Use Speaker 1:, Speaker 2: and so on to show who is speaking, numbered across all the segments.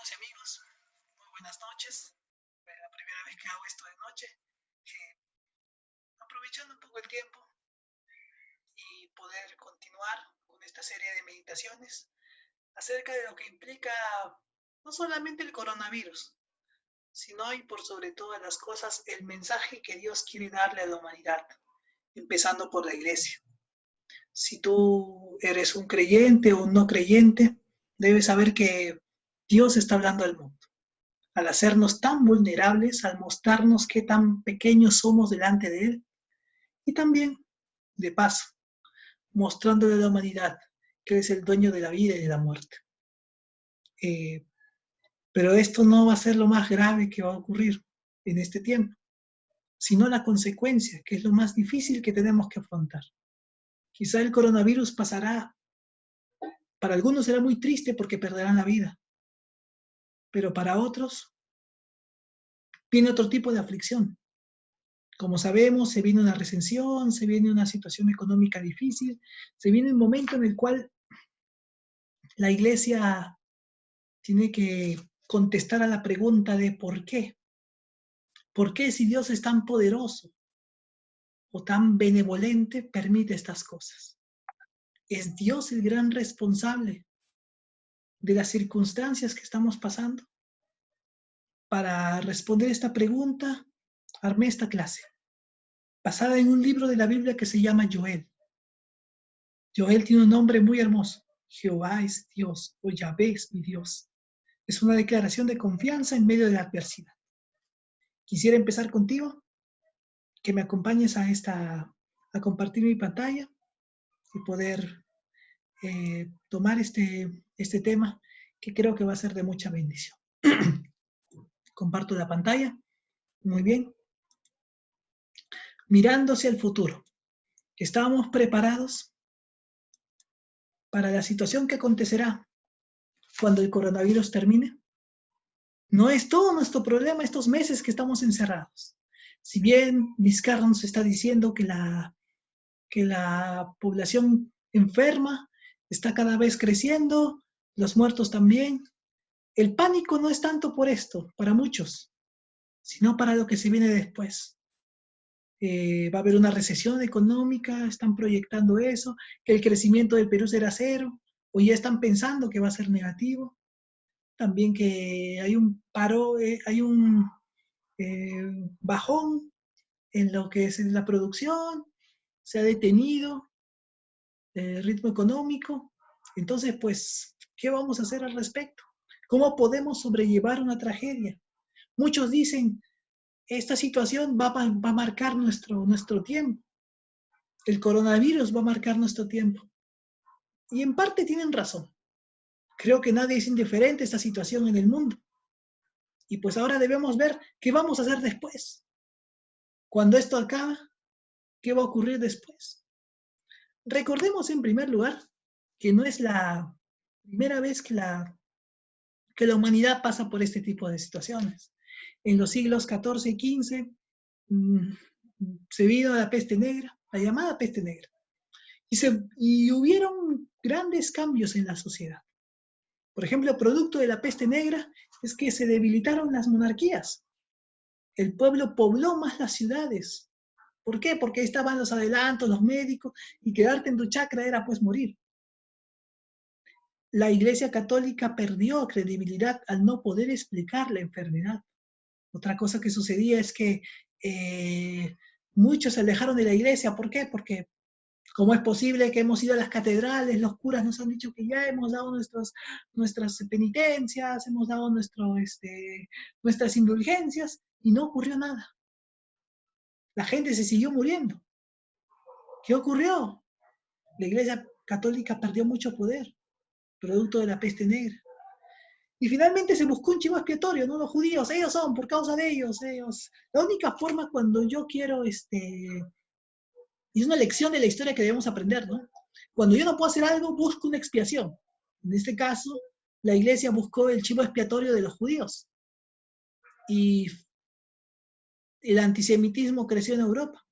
Speaker 1: amigas y amigos, muy buenas noches. Es la primera vez que hago esto de noche, aprovechando un poco el tiempo y poder continuar con esta serie de meditaciones acerca de lo que implica no solamente el coronavirus, sino y por sobre todas las cosas el mensaje que Dios quiere darle a la humanidad, empezando por la iglesia. Si tú eres un creyente o un no creyente, debes saber que Dios está hablando al mundo. Al hacernos tan vulnerables, al mostrarnos qué tan pequeños somos delante de Él, y también, de paso, mostrándole a la humanidad que es el dueño de la vida y de la muerte. Pero esto no va a ser lo más grave que va a ocurrir en este tiempo, sino la consecuencia, que es lo más difícil que tenemos que afrontar. Quizá el coronavirus pasará, para algunos será muy triste porque perderán la vida, pero para otros viene otro tipo de aflicción. Como sabemos, se viene una recesión, se viene una situación económica difícil, se viene un momento en el cual la iglesia tiene que contestar a la pregunta de ¿por qué? ¿Por qué si Dios es tan poderoso o tan benevolente permite estas cosas? ¿Es Dios el gran responsable de las circunstancias que estamos pasando? Para responder esta pregunta, armé esta clase, basada en un libro de la Biblia que se llama Joel. Joel tiene un nombre muy hermoso. Jehová es Dios, o Yahvé es mi Dios. Es una declaración de confianza en medio de la adversidad. Quisiera empezar contigo, que me acompañes a compartir mi pantalla y poder tomar este tema que creo que va a ser de mucha bendición. Comparto la pantalla. Muy bien. Mirando hacia el futuro. ¿Estábamos preparados para la situación que acontecerá cuando el coronavirus termine? No es todo nuestro problema estos meses que estamos encerrados. Si bien Vizcarra nos está diciendo que la población enferma está cada vez creciendo, los muertos también, el pánico no es tanto por esto, para muchos, sino para lo que se viene después. Va a haber una recesión económica, están proyectando eso, que el crecimiento del Perú será cero, o ya están pensando que va a ser negativo. También que hay un paro, hay un bajón en lo que es la producción, se ha detenido el ritmo económico. Entonces, pues, ¿qué vamos a hacer al respecto? ¿Cómo podemos sobrellevar una tragedia? Muchos dicen, esta situación va a marcar nuestro tiempo. El coronavirus va a marcar nuestro tiempo. Y en parte tienen razón. Creo que nadie es indiferente a esta situación en el mundo. Y pues ahora debemos ver qué vamos a hacer después. Cuando esto acabe, ¿qué va a ocurrir después? Recordemos en primer lugar que no es la primera vez que la humanidad pasa por este tipo de situaciones. En los siglos XIV y XV se vino la peste negra, la llamada peste negra, y hubieron grandes cambios en la sociedad. Por ejemplo, producto de la peste negra es que se debilitaron las monarquías. El pueblo pobló más las ciudades. ¿Por qué? Porque ahí estaban los adelantos, los médicos, y quedarte en tu chacra era pues morir. La Iglesia Católica perdió credibilidad al no poder explicar la enfermedad. Otra cosa que sucedía es que muchos se alejaron de la Iglesia. ¿Por qué? Porque ¿cómo es posible que hemos ido a las catedrales? Los curas nos han dicho que ya hemos dado nuestras penitencias, hemos dado nuestras indulgencias y no ocurrió nada. La gente se siguió muriendo. ¿Qué ocurrió? La Iglesia Católica perdió mucho poder, producto de la peste negra. Y finalmente se buscó un chivo expiatorio, ¿no? Los judíos, ellos son, por causa de ellos. La única forma cuando yo quiero, y es una lección de la historia que debemos aprender, ¿no? Cuando yo no puedo hacer algo, busco una expiación. En este caso, la iglesia buscó el chivo expiatorio de los judíos. Y el antisemitismo creció en Europa.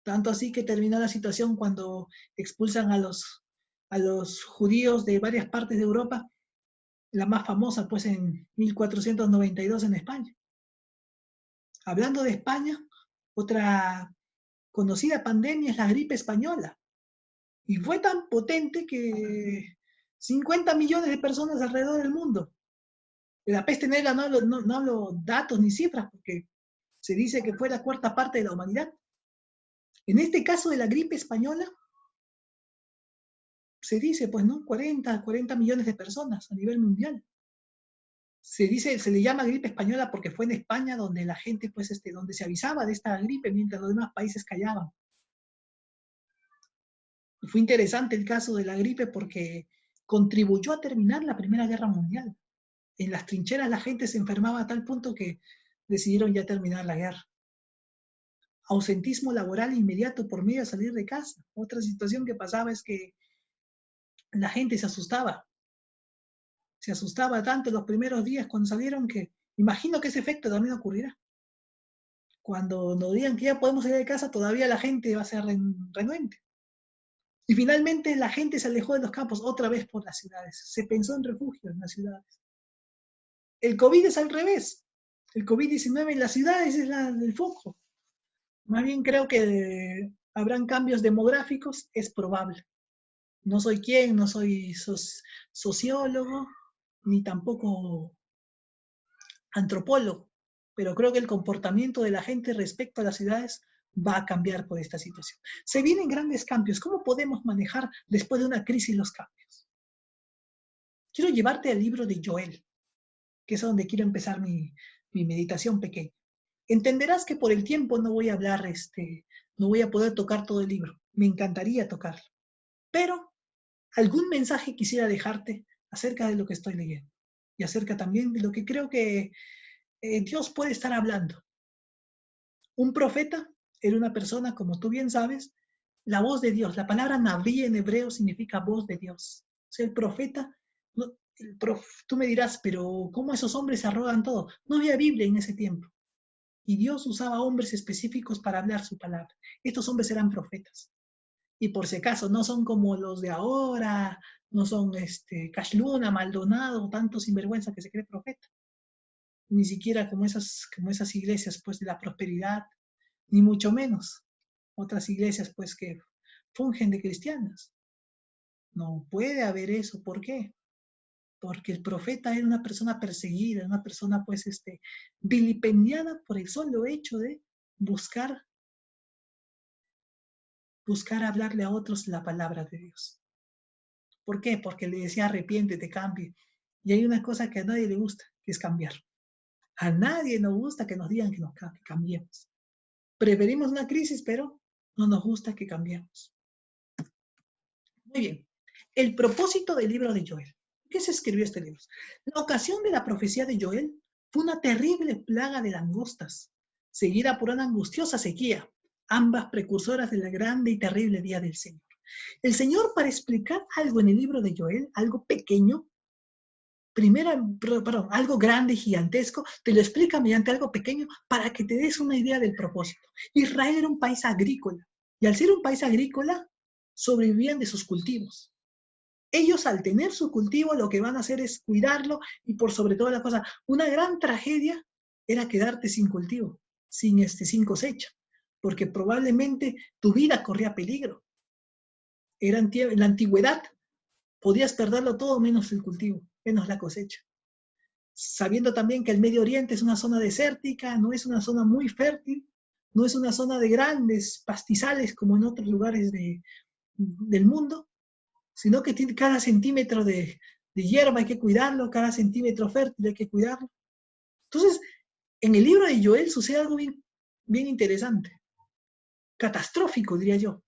Speaker 1: Tanto así que terminó la situación cuando expulsan a los judíos de varias partes de Europa. la más famosa pues en 1492 en España. Hablando de España, otra conocida pandemia es la gripe española. Y fue tan potente que 50 millones de personas alrededor del mundo. De la peste negra no hablo datos ni cifras, porque se dice que fue la cuarta parte de la humanidad. En este caso de la gripe española, se dice, pues, ¿no? 40 millones de personas a nivel mundial. Se le llama gripe española porque fue en España donde la gente, pues, donde se avisaba de esta gripe mientras los demás países callaban. Y fue interesante el caso de la gripe porque contribuyó a terminar la Primera Guerra Mundial. En las trincheras la gente se enfermaba a tal punto que decidieron ya terminar la guerra. Ausentismo laboral inmediato por medio de salir de casa. Otra situación que pasaba es que la gente se asustaba tanto los primeros días cuando salieron que imagino que ese efecto también ocurrirá. Cuando nos digan que ya podemos salir de casa, todavía la gente va a ser renuente. Y finalmente la gente se alejó de los campos otra vez por las ciudades. Se pensó en refugios en las ciudades. El COVID es al revés. El COVID-19 en las ciudades es el foco. Más bien creo que habrán cambios demográficos, es probable. No soy quien, no soy sociólogo, ni tampoco antropólogo, pero creo que el comportamiento de la gente respecto a las ciudades va a cambiar por esta situación. Se vienen grandes cambios. ¿Cómo podemos manejar después de una crisis los cambios? Quiero llevarte al libro de Joel, que es donde quiero empezar mi meditación pequeña. Entenderás que por el tiempo no voy a hablar, no voy a poder tocar todo el libro. Me encantaría tocarlo. Pero algún mensaje quisiera dejarte acerca de lo que estoy leyendo y acerca también de lo que creo que Dios puede estar hablando. Un profeta era una persona, como tú bien sabes, la voz de Dios. La palabra Naví en hebreo significa voz de Dios. O sea, el profeta, tú me dirás, pero ¿cómo esos hombres se arrogan todo? No había Biblia en ese tiempo. Y Dios usaba hombres específicos para hablar su palabra. Estos hombres eran profetas. Y por si acaso, no son como los de ahora, no son Cash Luna, Maldonado, tanto sinvergüenza que se cree profeta. Ni siquiera como esas iglesias pues de la prosperidad, ni mucho menos otras iglesias pues que fungen de cristianas. No puede haber eso. ¿Por qué? Porque el profeta era una persona perseguida, una persona pues vilipendiada por el solo hecho de buscar hablarle a otros la palabra de Dios. ¿Por qué? Porque le decía arrepiéntete, cambie. Y hay una cosa que a nadie le gusta, que es cambiar. A nadie nos gusta que nos digan que cambiemos. Preferimos una crisis, pero no nos gusta que cambiemos. Muy bien. El propósito del libro de Joel. ¿Qué se escribió este libro? La ocasión de la profecía de Joel fue una terrible plaga de langostas, seguida por una angustiosa sequía, ambas precursoras de la grande y terrible día del Señor. El Señor, para explicar algo en el libro de Joel, algo pequeño, algo grande y gigantesco, te lo explica mediante algo pequeño para que te des una idea del propósito. Israel era un país agrícola, y al ser un país agrícola, sobrevivían de sus cultivos. Ellos, al tener su cultivo, lo que van a hacer es cuidarlo, y por sobre todas las cosas, una gran tragedia era quedarte sin cultivo, sin cosecha, porque probablemente tu vida corría peligro. En la antigüedad podías perderlo todo menos el cultivo, menos la cosecha. Sabiendo también que el Medio Oriente es una zona desértica, no es una zona muy fértil, no es una zona de grandes pastizales como en otros lugares del mundo, sino que tiene cada centímetro de hierba hay que cuidarlo, cada centímetro fértil hay que cuidarlo. Entonces, en el libro de Joel sucede algo bien interesante, catastrófico, diría yo,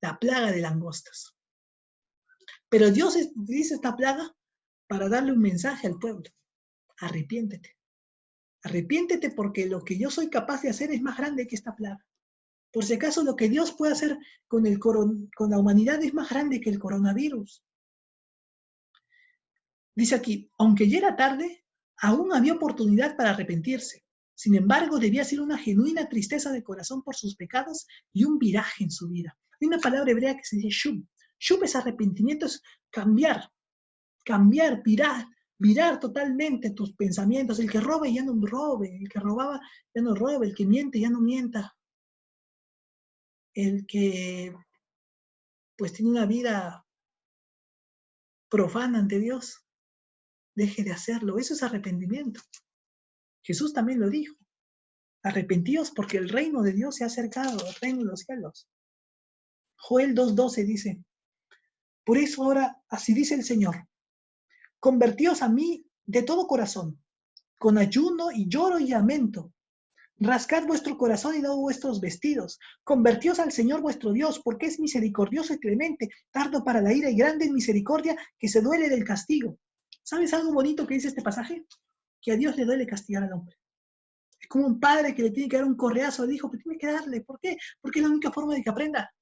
Speaker 1: la plaga de langostas. Pero Dios dice esta plaga para darle un mensaje al pueblo. Arrepiéntete. Arrepiéntete porque lo que yo soy capaz de hacer es más grande que esta plaga. Por si acaso lo que Dios puede hacer con la humanidad es más grande que el coronavirus. Dice aquí, aunque ya era tarde, aún había oportunidad para arrepentirse. Sin embargo, debía ser una genuina tristeza de corazón por sus pecados y un viraje en su vida. Hay una palabra hebrea que se dice shub. Shub es arrepentimiento, es cambiar, virar, Virar totalmente tus pensamientos. El que robe ya no robe, el que robaba ya no robe, el que miente ya no mienta. El que pues tiene una vida profana ante Dios, deje de hacerlo. Eso es arrepentimiento. Jesús también lo dijo. Arrepentíos porque el reino de Dios se ha acercado, el reino de los cielos. Joel 2:12 dice, por eso ahora así dice el Señor, convertíos a mí de todo corazón, con ayuno y lloro y lamento. Rascad vuestro corazón y no vuestros vestidos. Convertíos al Señor vuestro Dios, porque es misericordioso y clemente, tardo para la ira y grande en misericordia, que se duele del castigo. ¿Sabes algo bonito que dice este pasaje? Que a Dios le duele castigar al hombre. Es como un padre que le tiene que dar un correazo al hijo, pero tiene que darle. ¿Por qué? Porque es la única forma de que aprenda.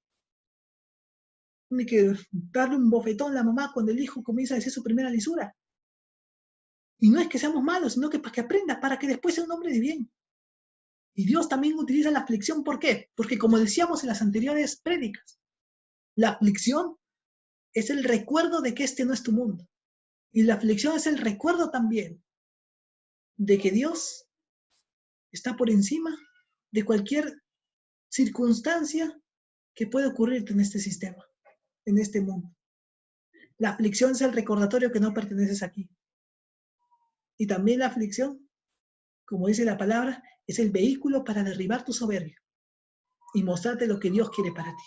Speaker 1: Tiene que darle un bofetón a la mamá cuando el hijo comienza a decir su primera lisura. Y no es que seamos malos, sino que para que aprenda, para que después sea un hombre de bien. Y Dios también utiliza la aflicción, ¿por qué? Porque como decíamos en las anteriores prédicas, la aflicción es el recuerdo de que este no es tu mundo. Y la aflicción es el recuerdo también de que Dios está por encima de cualquier circunstancia que puede ocurrirte en este sistema, en este mundo. La aflicción es el recordatorio que no perteneces aquí. Y también la aflicción, como dice la palabra, es el vehículo para derribar tu soberbia y mostrarte lo que Dios quiere para ti.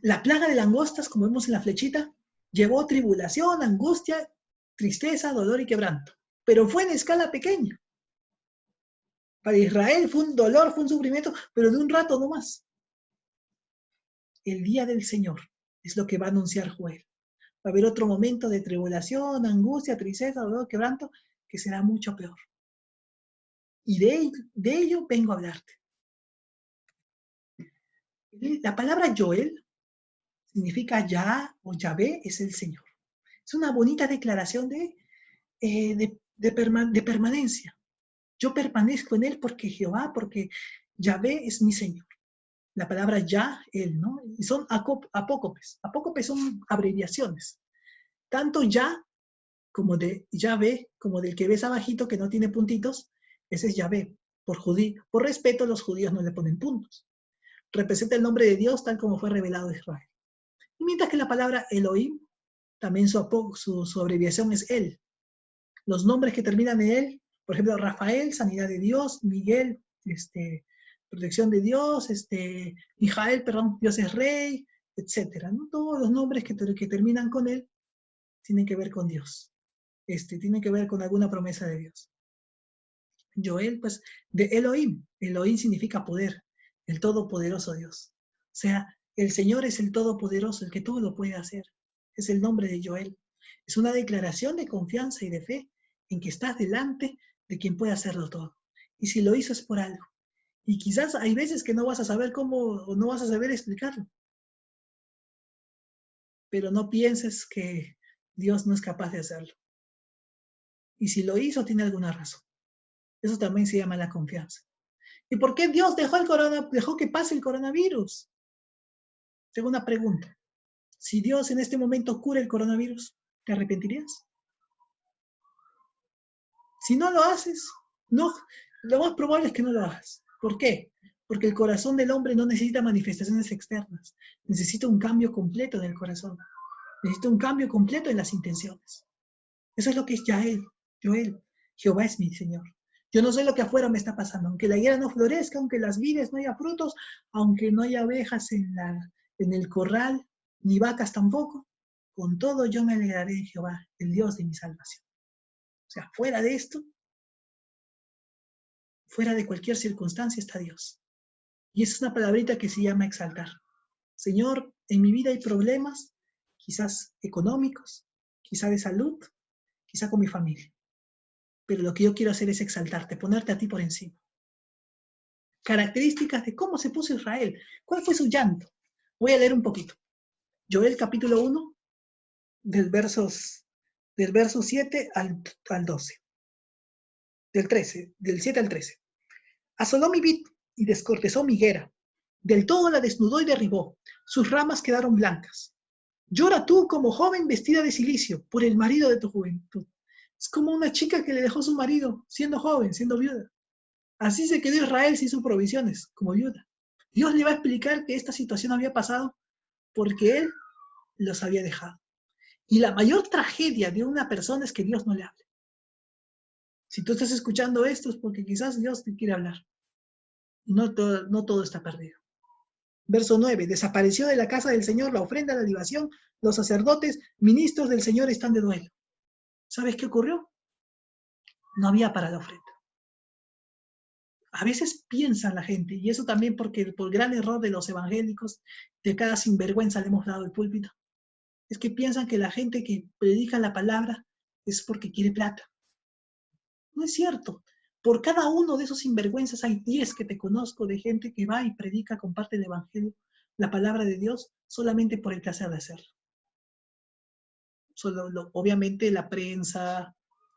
Speaker 1: La plaga de langostas, como vemos en la flechita, llevó tribulación, angustia, tristeza, dolor y quebranto. Pero fue en escala pequeña. Para Israel fue un dolor, fue un sufrimiento, pero de un rato no más. El día del Señor es lo que va a anunciar Joel. Va a haber otro momento de tribulación, angustia, tristeza, dolor, quebranto, que será mucho peor. Y de ello vengo a hablarte. La palabra Joel significa Yah o Yahvé es el Señor. Es una bonita declaración de permanencia. Yo permanezco en él porque Jehová, porque Yahvé es mi Señor. La palabra Yah, él, ¿no? Y son apócopes. Apócopes son abreviaciones. Tanto Yah como de Yahvé, como del que ves abajito que no tiene puntitos, ese es Yahvé. Por respeto, los judíos no le ponen puntos. Representa el nombre de Dios tal como fue revelado a Israel. Y mientras que la palabra Elohim, también su abreviación es él. Los nombres que terminan en él, por ejemplo, Rafael, sanidad de Dios, Miguel, protección de Dios, Mijael, perdón, Dios es rey, etcétera, ¿no? Todos los nombres que terminan con él tienen que ver con Dios. Tienen que ver con alguna promesa de Dios. Joel, pues, de Elohim. Elohim significa poder, el todopoderoso Dios. O sea, el Señor es el todopoderoso, el que todo lo puede hacer. Es el nombre de Joel. Es una declaración de confianza y de fe en que estás delante de quien puede hacerlo todo. Y si lo hizo es por algo. Y quizás hay veces que no vas a saber cómo o no vas a saber explicarlo. Pero no pienses que Dios no es capaz de hacerlo. Y si lo hizo, tiene alguna razón. Eso también se llama la confianza. ¿Y por qué Dios dejó que pase el coronavirus? Tengo una pregunta. Si Dios en este momento cura el coronavirus, ¿te arrepentirías? Si no lo haces, no, lo más probable es que no lo hagas. ¿Por qué? Porque el corazón del hombre no necesita manifestaciones externas. Necesita un cambio completo del corazón. Necesita un cambio completo en las intenciones. Eso es lo que es Joel. Jehová es mi Señor. Yo no sé lo que afuera me está pasando. Aunque la higuera no florezca, aunque las vides no haya frutos, aunque no haya abejas en el corral, ni vacas tampoco, con todo yo me alegraré en Jehová, el Dios de mi salvación. O sea, fuera de esto, fuera de cualquier circunstancia está Dios. Y esa es una palabrita que se llama exaltar. Señor, en mi vida hay problemas, quizás económicos, quizás de salud, quizás con mi familia. Pero lo que yo quiero hacer es exaltarte, ponerte a ti por encima. Características de cómo se puso Israel. ¿Cuál fue su llanto? Voy a leer un poquito. Joel capítulo 1, del verso 7 al 12. Del 7 al 13. Asoló mi vid y descortezó mi higuera. Del todo la desnudó y derribó. Sus ramas quedaron blancas. Llora tú como joven vestida de cilicio por el marido de tu juventud. Es como una chica que le dejó su marido siendo joven, siendo viuda. Así se quedó Israel sin sus provisiones, como viuda. Dios le va a explicar que esta situación había pasado porque él los había dejado. Y la mayor tragedia de una persona es que Dios no le hable. Si tú estás escuchando esto es porque quizás Dios te quiere hablar. No todo está perdido. Verso 9. Desapareció de la casa del Señor la ofrenda, la libación. Los sacerdotes, ministros del Señor están de duelo. ¿Sabes qué ocurrió? No había para la ofrenda. A veces piensa la gente, y eso también porque por gran error de los evangélicos, de cada sinvergüenza le hemos dado el púlpito, es que piensan que la gente que predica la palabra es porque quiere plata. No es cierto. Por cada uno de esos sinvergüenzas hay 10 que te conozco de gente que va y predica, comparte el evangelio, la palabra de Dios, solamente por el placer de hacerlo. Obviamente la prensa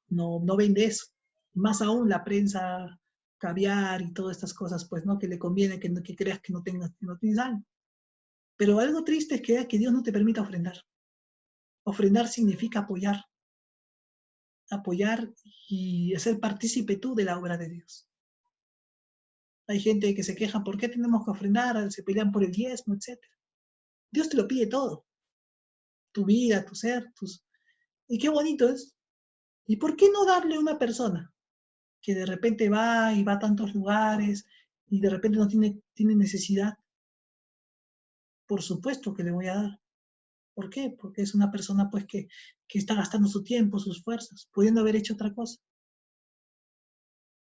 Speaker 1: no vende eso. Más aún la prensa caviar y todas estas cosas, pues, ¿no? Que le conviene que creas que no tienes algo. Pero algo triste es que Dios no te permita ofrendar. Ofrendar significa apoyar y ser partícipe tú de la obra de Dios. Hay gente que se queja, ¿por qué tenemos que ofrendar? Se pelean por el diezmo, etc. Dios te lo pide todo. Tu vida, tu ser, Y qué bonito es. ¿Y por qué no darle a una persona que de repente va y va a tantos lugares y de repente no tiene necesidad? Por supuesto que le voy a dar. ¿Por qué? Porque es una persona pues que está gastando su tiempo, sus fuerzas, pudiendo haber hecho otra cosa.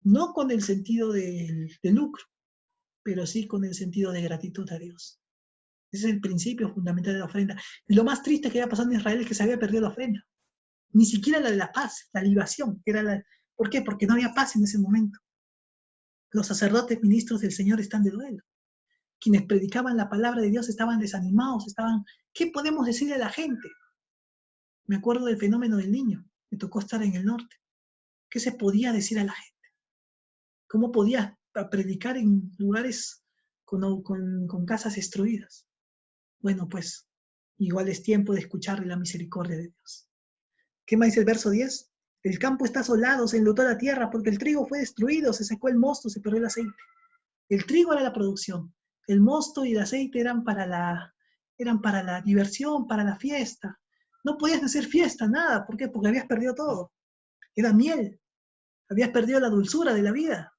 Speaker 1: No con el sentido de lucro, pero sí con el sentido de gratitud a Dios. Ese es el principio fundamental de la ofrenda. Y lo más triste que había pasado en Israel es que se había perdido la ofrenda. Ni siquiera la de la paz, la libación, que era ¿Por qué? Porque no había paz en ese momento. Los sacerdotes ministros del Señor están de duelo. Quienes predicaban la palabra de Dios estaban desanimados, ¿qué podemos decirle a la gente? Me acuerdo del fenómeno del niño, me tocó estar en el norte. ¿Qué se podía decir a la gente? ¿Cómo podía predicar en lugares con casas destruidas? Bueno, pues igual es tiempo de escuchar la misericordia de Dios. ¿Qué más dice el verso 10? El campo está asolado, se enlutó la tierra porque el trigo fue destruido, se secó el mosto, se perdió el aceite. El trigo era la producción, el mosto y el aceite eran para la diversión, para la fiesta. No podías hacer fiesta, nada. ¿Por qué? Porque habías perdido todo. Era miel. Habías perdido la dulzura de la vida.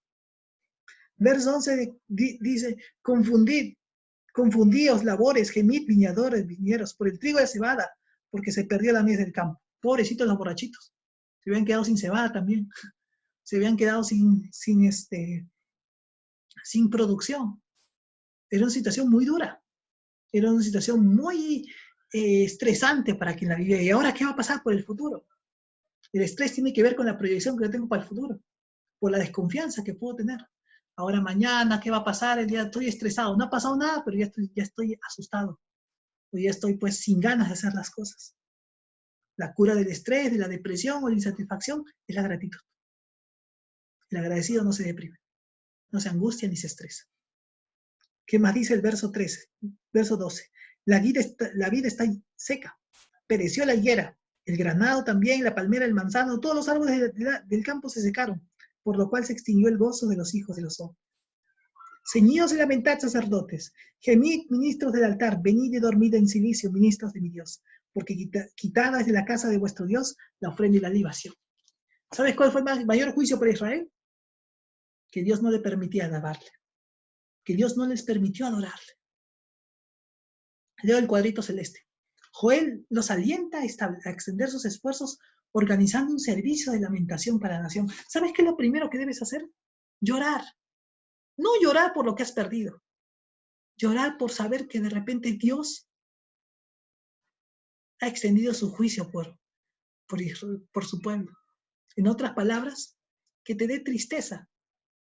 Speaker 1: Verso 11 dice, confundíos labores, gemid viñadores, viñeros, por el trigo de cebada, porque se perdió la mies del campo. Pobrecitos los borrachitos. Se habían quedado sin cebada también. Se habían quedado sin producción. Era una situación muy dura. Era una situación muy estresante para quien la vivía. ¿Y ahora qué va a pasar por el futuro? El estrés tiene que ver con la proyección que yo tengo para el futuro, por la desconfianza que puedo tener. Ahora mañana, ¿qué va a pasar? El día estoy estresado. No ha pasado nada, pero ya estoy asustado. O ya estoy pues sin ganas de hacer las cosas. La cura del estrés, de la depresión o la insatisfacción es la gratitud. El agradecido no se deprime, no se angustia ni se estresa. ¿Qué más dice el verso 13? Verso 12. La vida está seca. Pereció la higuera, el granado también, la palmera, el manzano, todos los árboles del campo se secaron, por lo cual se extinguió el gozo de los hijos de los hombres. Ceñidos y lamentad, sacerdotes, gemid, ministros del altar, venid y dormid en silicio, ministros de mi Dios, porque quitada es de la casa de vuestro Dios la ofrenda y la libación. ¿Sabes cuál fue el mayor juicio para Israel? Que Dios no le permitía alabarle, que Dios no les permitió adorarle. Leo el cuadrito celeste. Joel los alienta a extender sus esfuerzos organizando un servicio de lamentación para la nación. ¿Sabes qué es lo primero que debes hacer? Llorar. No llorar por lo que has perdido. Llorar por saber que de repente Dios ha extendido su juicio por su pueblo. En otras palabras, que te dé tristeza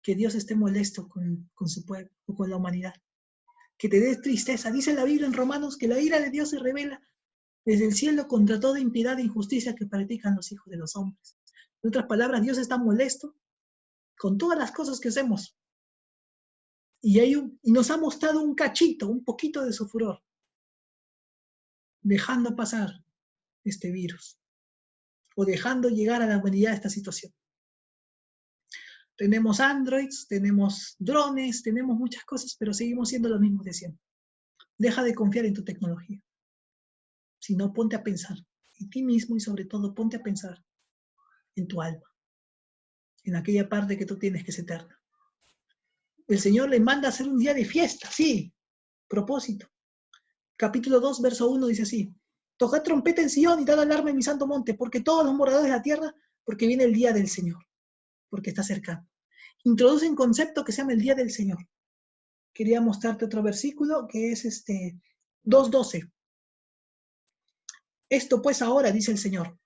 Speaker 1: que Dios esté molesto con su pueblo o con la humanidad. Que te dé tristeza. Dice la Biblia en Romanos que la ira de Dios se revela desde el cielo contra toda impiedad e injusticia que practican los hijos de los hombres. En otras palabras, Dios está molesto con todas las cosas que hacemos. Y nos ha mostrado un cachito, un poquito de su furor. dejando pasar este virus o dejando llegar a la humanidad esta situación. Tenemos androids, tenemos drones, tenemos muchas cosas, pero seguimos siendo los mismos de siempre. Deja de confiar en tu tecnología. Si no, ponte a pensar en ti mismo y sobre todo ponte a pensar en tu alma, en aquella parte que tú tienes que es eterna. El Señor le manda a hacer un día de fiesta, sí, propósito. Capítulo 2, verso 1 dice así: tocad trompeta en Sion y dad alarma en mi santo monte, porque todos los moradores de la tierra, porque viene el día del Señor, porque está cercano. Introduce un concepto que se llama el día del Señor. Quería mostrarte otro versículo que es 2:12. Esto pues ahora, dice el Señor,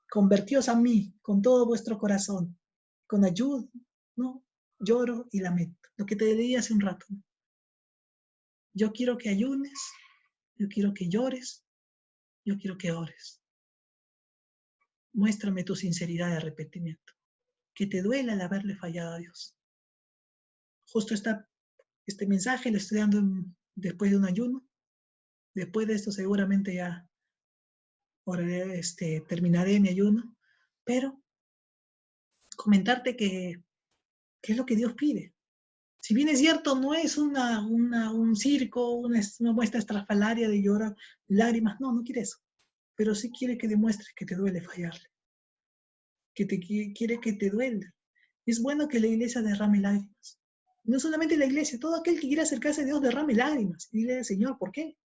Speaker 1: convertíos a mí con todo vuestro corazón, con ayuda, ¿no? Lloro y lamento. Lo que te leí hace un rato. Yo quiero que ayunes, yo quiero que llores, yo quiero que ores. Muéstrame tu sinceridad de arrepentimiento. Que te duela el haberle fallado a Dios. Justo este mensaje lo estoy dando después de un ayuno. Después de esto seguramente ya terminaré mi ayuno. Pero comentarte que es lo que Dios pide. Si bien es cierto, no es un circo, una muestra estrafalaria de llorar lágrimas. No quiere eso. Pero sí quiere que demuestres que te duele fallarle. Quiere que te duele. Es bueno que la iglesia derrame lágrimas. No solamente la iglesia, todo aquel que quiera acercarse a Dios derrame lágrimas. Y dile, Señor, ¿por qué?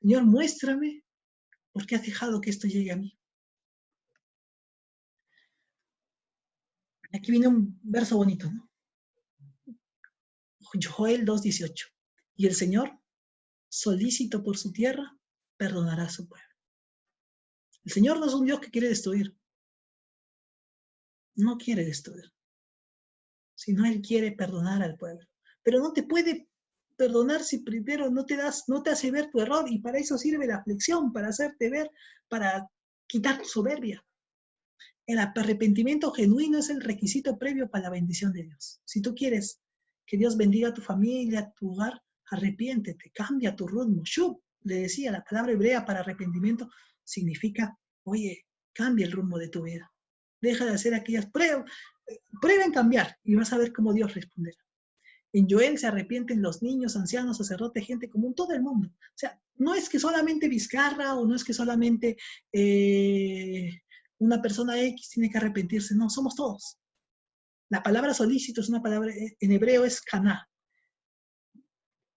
Speaker 1: Señor, muéstrame por qué has dejado que esto llegue a mí. Aquí viene un verso bonito, ¿no? Joel 2:18. Y el Señor, solícito por su tierra, perdonará a su pueblo. El Señor no es un Dios que quiere destruir. No quiere destruir. Sino Él quiere perdonar al pueblo. Pero no te puede perdonar si primero no te hace ver tu error, y para eso sirve la aflicción, para hacerte ver, para quitar tu soberbia. El arrepentimiento genuino es el requisito previo para la bendición de Dios. Si tú quieres que Dios bendiga a tu familia, a tu hogar, arrepiéntete, cambia tu rumbo. Shub, le decía, la palabra hebrea para arrepentimiento significa, oye, cambia el rumbo de tu vida. Deja de hacer aquellas pruebas, prueba en cambiar y vas a ver cómo Dios responderá. En Joel se arrepienten los niños, ancianos, sacerdotes, gente común, todo el mundo. O sea, no es que solamente Vizcarra o no es que solamente una persona X tiene que arrepentirse, no, somos todos. La palabra solícito es una palabra, en hebreo es kaná,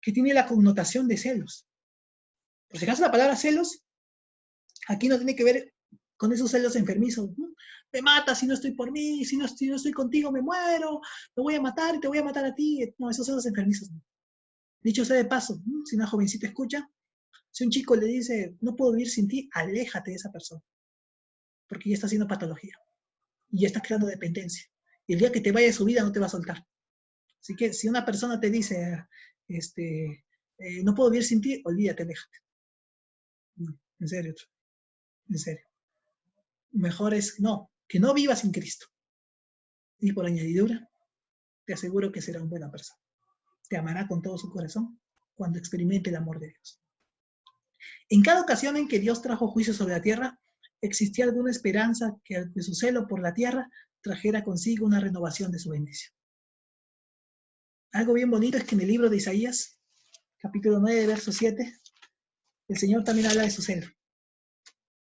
Speaker 1: que tiene la connotación de celos. Por si acaso la palabra celos, aquí no tiene que ver con esos celos enfermizos. Me matas si no estoy por mí, si no estoy contigo me muero, me voy a matar y te voy a matar a ti. No, esos celos enfermizos no. Dicho sea de paso, si una jovencita escucha, si un chico le dice, no puedo vivir sin ti, aléjate de esa persona, porque ya está haciendo patología y ya está creando dependencia. Y el día que te vaya de su vida no te va a soltar. Así que si una persona te dice, no puedo vivir sin ti, olvídate, aléjate. No, en serio, en serio. Mejor es que no vivas sin Cristo. Y por añadidura, te aseguro que será una buena persona. Te amará con todo su corazón cuando experimente el amor de Dios. En cada ocasión en que Dios trajo juicio sobre la tierra, existía alguna esperanza que de su celo por la tierra trajera consigo una renovación de su bendición. Algo bien bonito es que en el libro de Isaías, capítulo 9, verso 7, el Señor también habla de su celo.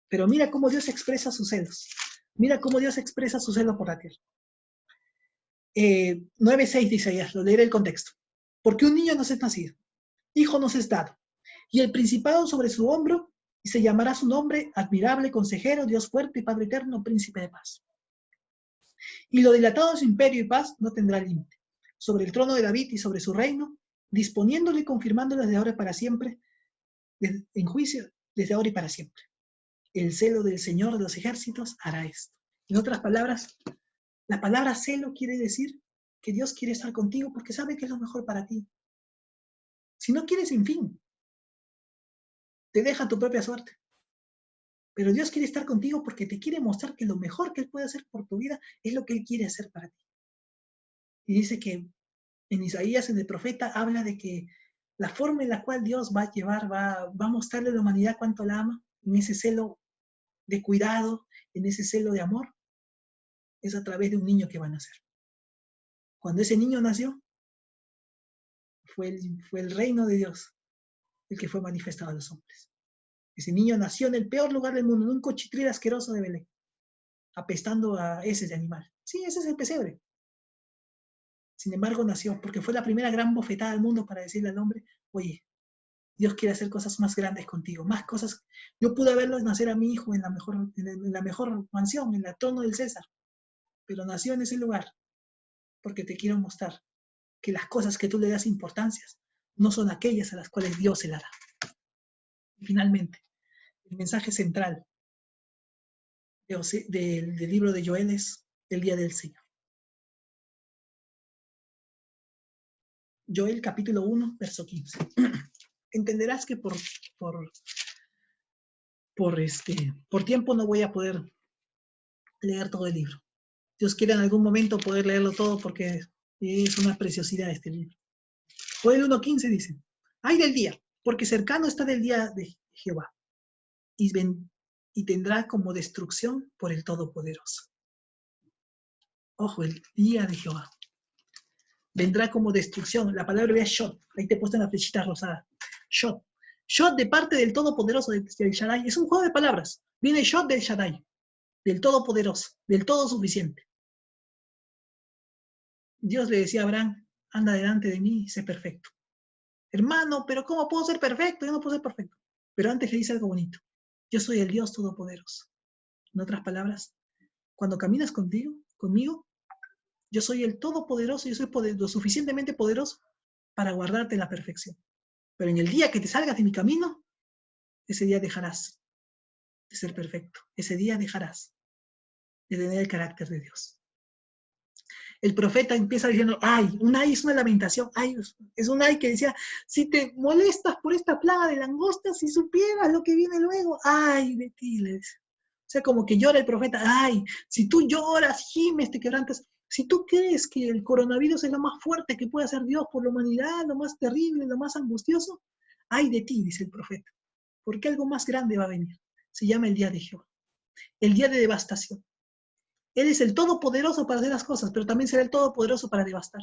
Speaker 1: Pero mira cómo Dios expresa sus celos. Mira cómo Dios expresa su celo por la tierra. 9:6 de Isaías, lo leeré el contexto. Porque un niño nos es nacido, hijo nos es dado, y el principado sobre su hombro, y se llamará su nombre admirable, consejero, Dios fuerte, Padre eterno, príncipe de paz. Y lo dilatado de su imperio y paz no tendrá límite. Sobre el trono de David y sobre su reino, disponiéndolo y confirmándolo desde ahora y para siempre, en juicio, desde ahora y para siempre. El celo del Señor de los ejércitos hará esto. En otras palabras, la palabra celo quiere decir que Dios quiere estar contigo porque sabe que es lo mejor para ti. Si no quieres, en fin, te deja tu propia suerte. Pero Dios quiere estar contigo porque te quiere mostrar que lo mejor que Él puede hacer por tu vida es lo que Él quiere hacer para ti. Y dice que en Isaías, en el profeta, habla de que la forma en la cual Dios va a llevar, va a mostrarle a la humanidad cuánto la ama, en ese celo de cuidado, en ese celo de amor, es a través de un niño que va a nacer. Cuando ese niño nació, fue el reino de Dios el que fue manifestado a los hombres. Ese niño nació en el peor lugar del mundo, en un cochitril asqueroso de Belén, apestando a heces de animal. Sí, ese es el pesebre. Sin embargo, nació porque fue la primera gran bofetada al mundo para decirle al hombre, oye, Dios quiere hacer cosas más grandes contigo, más cosas. Yo pude verlo nacer a mi hijo en la mejor mansión, en el trono del César, pero nació en ese lugar porque te quiero mostrar que las cosas que tú le das importancia no son aquellas a las cuales Dios se la da. Y finalmente, el mensaje central del libro de Joel es el día del Señor. Joel capítulo 1, verso 15. Entenderás que por tiempo no voy a poder leer todo el libro. Dios quiere en algún momento poder leerlo todo porque es una preciosidad este libro. Joel 1:15 dice, ay del día, porque cercano está del día de Jehová, y tendrá como destrucción por el Todopoderoso. Ojo, el día de Jehová. Vendrá como destrucción. La palabra es shot. Ahí te he puesto en la flechita rosada. Shot. Shot de parte del Todopoderoso del Shaddai. Es un juego de palabras. Viene shot del Shaddai. Del Todopoderoso. Del Todo Suficiente. Dios le decía a Abraham, anda delante de mí y sé perfecto. Hermano, pero ¿cómo puedo ser perfecto? Yo no puedo ser perfecto. Pero antes le dice algo bonito. Yo soy el Dios Todopoderoso. En otras palabras, cuando caminas conmigo, yo soy el Todopoderoso, yo soy lo suficientemente poderoso para guardarte la perfección. Pero en el día que te salgas de mi camino, ese día dejarás de ser perfecto. Ese día dejarás de tener el carácter de Dios. El profeta empieza diciendo, ay, un ay es una lamentación, ay, es un ay que decía, si te molestas por esta plaga de langostas, si supieras lo que viene luego, ay de ti, le dice. O sea, como que llora el profeta, ay, si tú lloras, gimes, te quebrantas, si tú crees que el coronavirus es lo más fuerte que puede hacer Dios por la humanidad, lo más terrible, lo más angustioso, ay de ti, dice el profeta, porque algo más grande va a venir. Se llama el día de Jehová, el día de devastación. Él es el todopoderoso para hacer las cosas, pero también será el todopoderoso para devastar.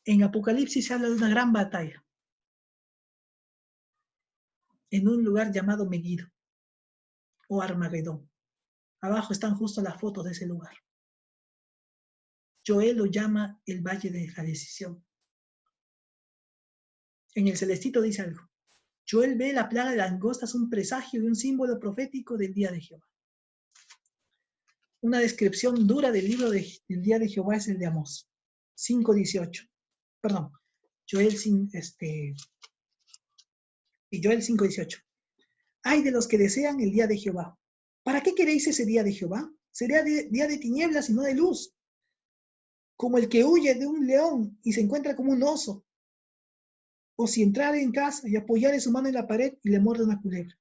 Speaker 1: En Apocalipsis se habla de una gran batalla en un lugar llamado Megiddo o Armagedón. Abajo están justo las fotos de ese lugar. Joel lo llama el Valle de la Decisión. En el Celestito dice algo. Joel ve la plaga de langostas, un presagio y un símbolo profético del día de Jehová. Una descripción dura del libro del día de Jehová es el de Amós 5:18. Perdón, Joel 5:18. Ay de los que desean el día de Jehová. ¿Para qué queréis ese día de Jehová? Sería día de tinieblas y no de luz. Como el que huye de un león y se encuentra como un oso. O si entrar en casa y apoyar su mano en la pared y le muerde una culebra.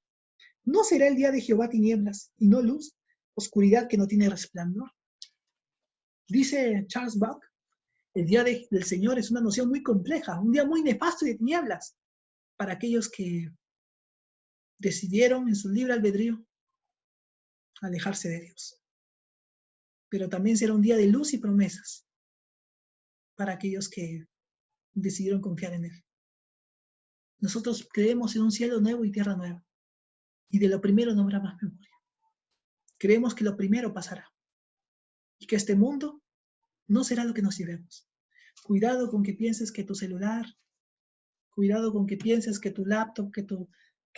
Speaker 1: ¿No será el día de Jehová tinieblas y no luz? Oscuridad que no tiene resplandor. Dice Charles Buck, el día del Señor es una noción muy compleja, un día muy nefasto y de tinieblas para aquellos que decidieron en su libre albedrío alejarse de Dios. Pero también será un día de luz y promesas para aquellos que decidieron confiar en Él. Nosotros creemos en un cielo nuevo y tierra nueva, y de lo primero no habrá más memoria. Creemos que lo primero pasará, y que este mundo no será lo que nos llevemos. Cuidado con que pienses que tu celular, cuidado con que pienses que tu laptop, que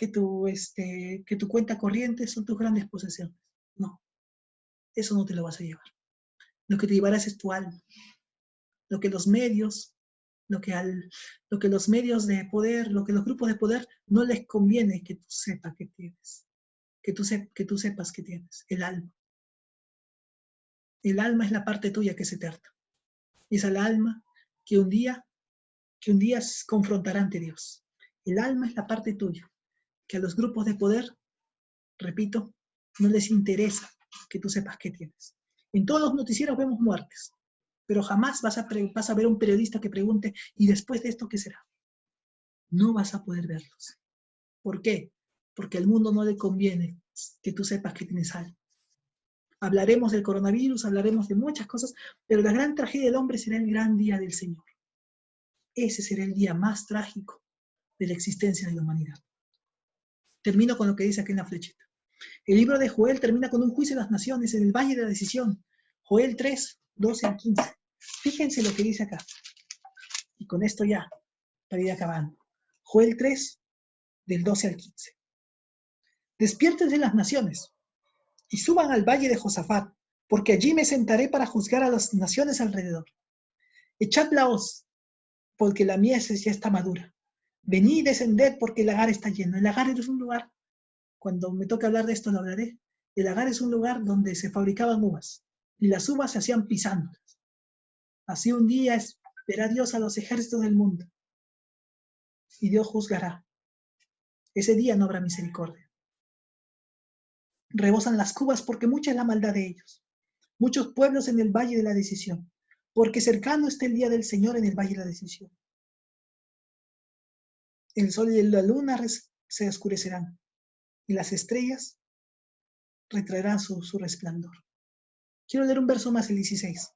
Speaker 1: tu cuenta corriente son tus grandes posesiones. No, eso no te lo vas a llevar. Lo que te llevarás es tu alma. Lo que los medios, lo que los medios de poder, lo que los grupos de poder no les conviene que tú sepas que tienes. Que tú sepas que tienes. El alma. El alma es la parte tuya que es eterna. Y es el alma que un día confrontará ante Dios. El alma es la parte tuya que a los grupos de poder, repito, no les interesa que tú sepas que tienes. En todos los noticieros vemos muertes. pero jamás vas a ver a un periodista que pregunte, ¿y después de esto qué será? No vas a poder verlos. ¿Por qué? Porque al mundo no le conviene que tú sepas que tienes algo. Hablaremos del coronavirus, hablaremos de muchas cosas, pero la gran tragedia del hombre será el gran día del Señor. Ese será el día más trágico de la existencia de la humanidad. Termino con lo que dice aquí en la flechita. El libro de Joel termina con un juicio de las naciones en el Valle de la Decisión. Joel 3, 12 al 15. Fíjense lo que dice acá. Y con esto ya, para ir acabando. Joel 3, del 12 al 15. Despiértense las naciones y suban al valle de Josafat, porque allí me sentaré para juzgar a las naciones alrededor. Echad la hoz, porque la mies ya está madura. Venid y descended, porque el lagar está lleno. El lagar es un lugar, cuando me toque hablar de esto lo hablaré. El lagar es un lugar donde se fabricaban uvas, y las uvas se hacían pisándolas. Así un día verá Dios a los ejércitos del mundo, y Dios juzgará. Ese día no habrá misericordia. Rebosan las cubas porque mucha es la maldad de ellos. Muchos pueblos en el valle de la decisión, porque cercano está el día del Señor en el valle de la decisión. El sol y la luna se oscurecerán, y las estrellas retraerán su resplandor. Quiero leer un verso más, el 16.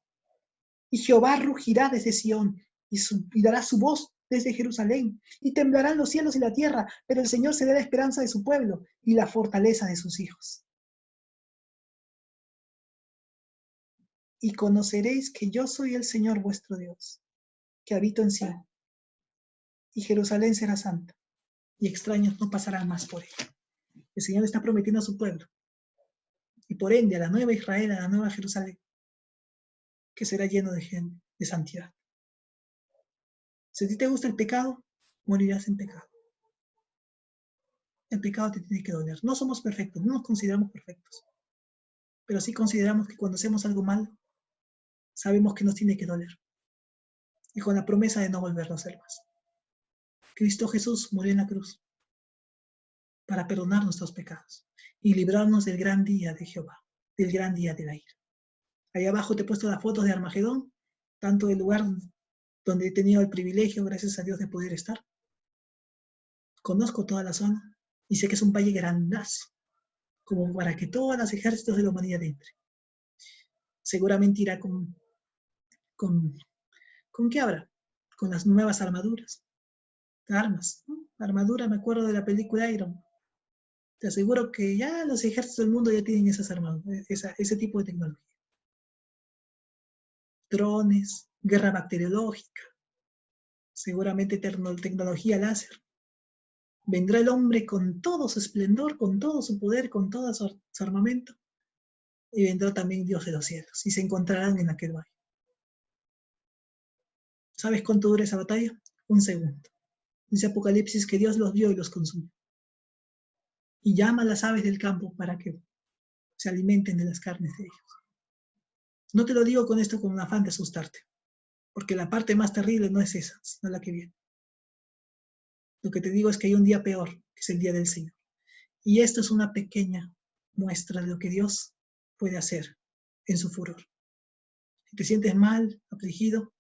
Speaker 1: Y Jehová rugirá desde Sión, y dará su voz desde Jerusalén, y temblarán los cielos y la tierra, pero el Señor será la esperanza de su pueblo, y la fortaleza de sus hijos. Y conoceréis que yo soy el Señor vuestro Dios, que habito en Sión, y Jerusalén será santa, y extraños no pasarán más por ella. El Señor está prometiendo a su pueblo, y por ende a la nueva Israel, a la nueva Jerusalén, que será lleno de gente, de santidad. Si a ti te gusta el pecado, morirás en pecado. El pecado te tiene que doler. No somos perfectos, no nos consideramos perfectos, pero sí consideramos que cuando hacemos algo malo, sabemos que nos tiene que doler, y con la promesa de no volverlo a hacer más. Cristo Jesús murió en la cruz para perdonar nuestros pecados y librarnos del gran día de Jehová, del gran día de la ira. Ahí abajo te he puesto las fotos de Armagedón, tanto del lugar donde he tenido el privilegio, gracias a Dios, de poder estar. Conozco toda la zona y sé que es un valle grandazo, como para que todos los ejércitos de la humanidad entren. Seguramente irá con ¿qué habrá? Con las nuevas armaduras, armas, ¿no? Armadura, me acuerdo de la película Iron. Te aseguro que ya los ejércitos del mundo ya tienen esas armaduras, ese tipo de tecnología. Drones, guerra bacteriológica, seguramente tecnología láser. Vendrá el hombre con todo su esplendor, con todo su poder, con todo su armamento, y vendrá también Dios de los cielos, y se encontrarán en aquel valle. ¿Sabes cuánto dura esa batalla? Un segundo. Dice Apocalipsis que Dios los vio y los consumió. Y llama a las aves del campo para que se alimenten de las carnes de ellos. No te lo digo con esto con un afán de asustarte, porque la parte más terrible no es esa, sino la que viene. Lo que te digo es que hay un día peor, que es el día del Señor. Y esto es una pequeña muestra de lo que Dios puede hacer en su furor. Si te sientes mal, afligido,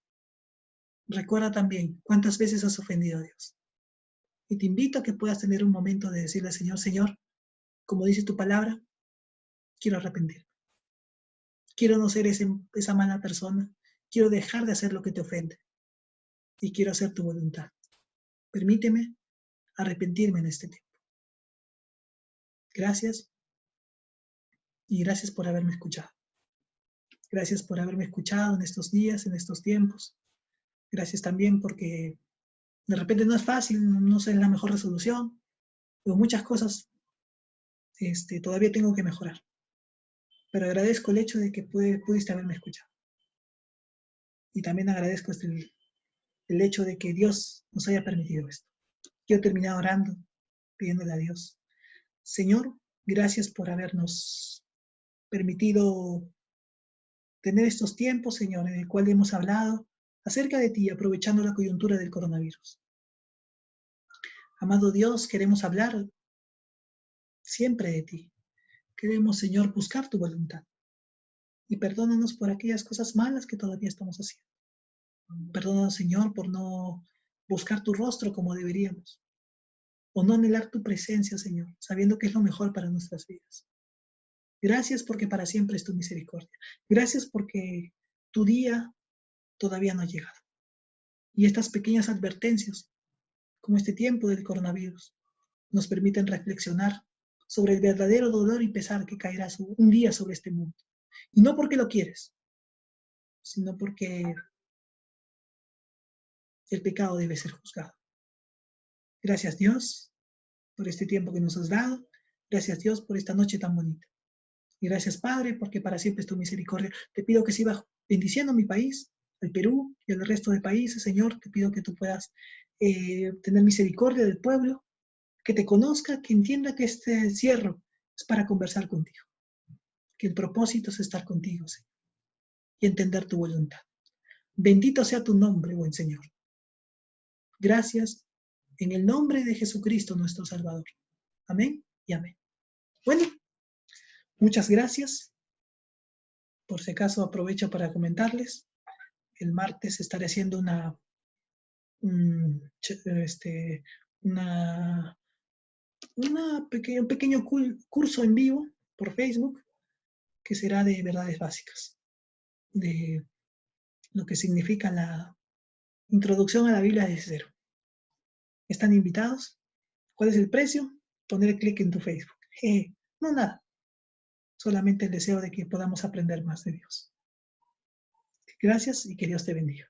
Speaker 1: recuerda también cuántas veces has ofendido a Dios. Y te invito a que puedas tener un momento de decirle al Señor, Señor, como dice tu palabra, quiero arrepentirme. Quiero no ser esa mala persona. Quiero dejar de hacer lo que te ofende. Y quiero hacer tu voluntad. Permíteme arrepentirme en este tiempo. Gracias. Y gracias por haberme escuchado. Gracias por haberme escuchado en estos días, en estos tiempos. Gracias también porque de repente no es fácil, no sé la mejor resolución, pero muchas cosas todavía tengo que mejorar. Pero agradezco el hecho de que pudiste haberme escuchado. Y también agradezco el hecho de que Dios nos haya permitido esto. Quiero terminar orando, pidiéndole a Dios. Señor, gracias por habernos permitido tener estos tiempos, Señor, en el cual hemos hablado acerca de ti, aprovechando la coyuntura del coronavirus. Amado Dios, queremos hablar siempre de ti. Queremos, Señor, buscar tu voluntad. Y perdónanos por aquellas cosas malas que todavía estamos haciendo. Perdónanos, Señor, por no buscar tu rostro como deberíamos. O no anhelar tu presencia, Señor, sabiendo que es lo mejor para nuestras vidas. Gracias porque para siempre es tu misericordia. Gracias porque tu día todavía no ha llegado. Y estas pequeñas advertencias, como este tiempo del coronavirus, nos permiten reflexionar sobre el verdadero dolor y pesar que caerá un día sobre este mundo. Y no porque lo quieres, sino porque el pecado debe ser juzgado. Gracias, Dios, por este tiempo que nos has dado. Gracias, Dios, por esta noche tan bonita. Y gracias, Padre, porque para siempre es tu misericordia. Te pido que sigas bendiciendo a mi país, al Perú y al resto de países, Señor. Te pido que tú puedas tener misericordia del pueblo, que te conozca, que entienda que este encierro es para conversar contigo, que el propósito es estar contigo, Señor, y entender tu voluntad. Bendito sea tu nombre, buen Señor. Gracias en el nombre de Jesucristo, nuestro Salvador. Amén y amén. Bueno, muchas gracias. Por si acaso aprovecho para comentarles. El martes estaré haciendo un pequeño curso en vivo por Facebook que será de verdades básicas, de lo que significa la introducción a la Biblia desde cero. ¿Están invitados? ¿Cuál es el precio? Poner clic en tu Facebook. No nada, solamente el deseo de que podamos aprender más de Dios. Gracias y que Dios te bendiga.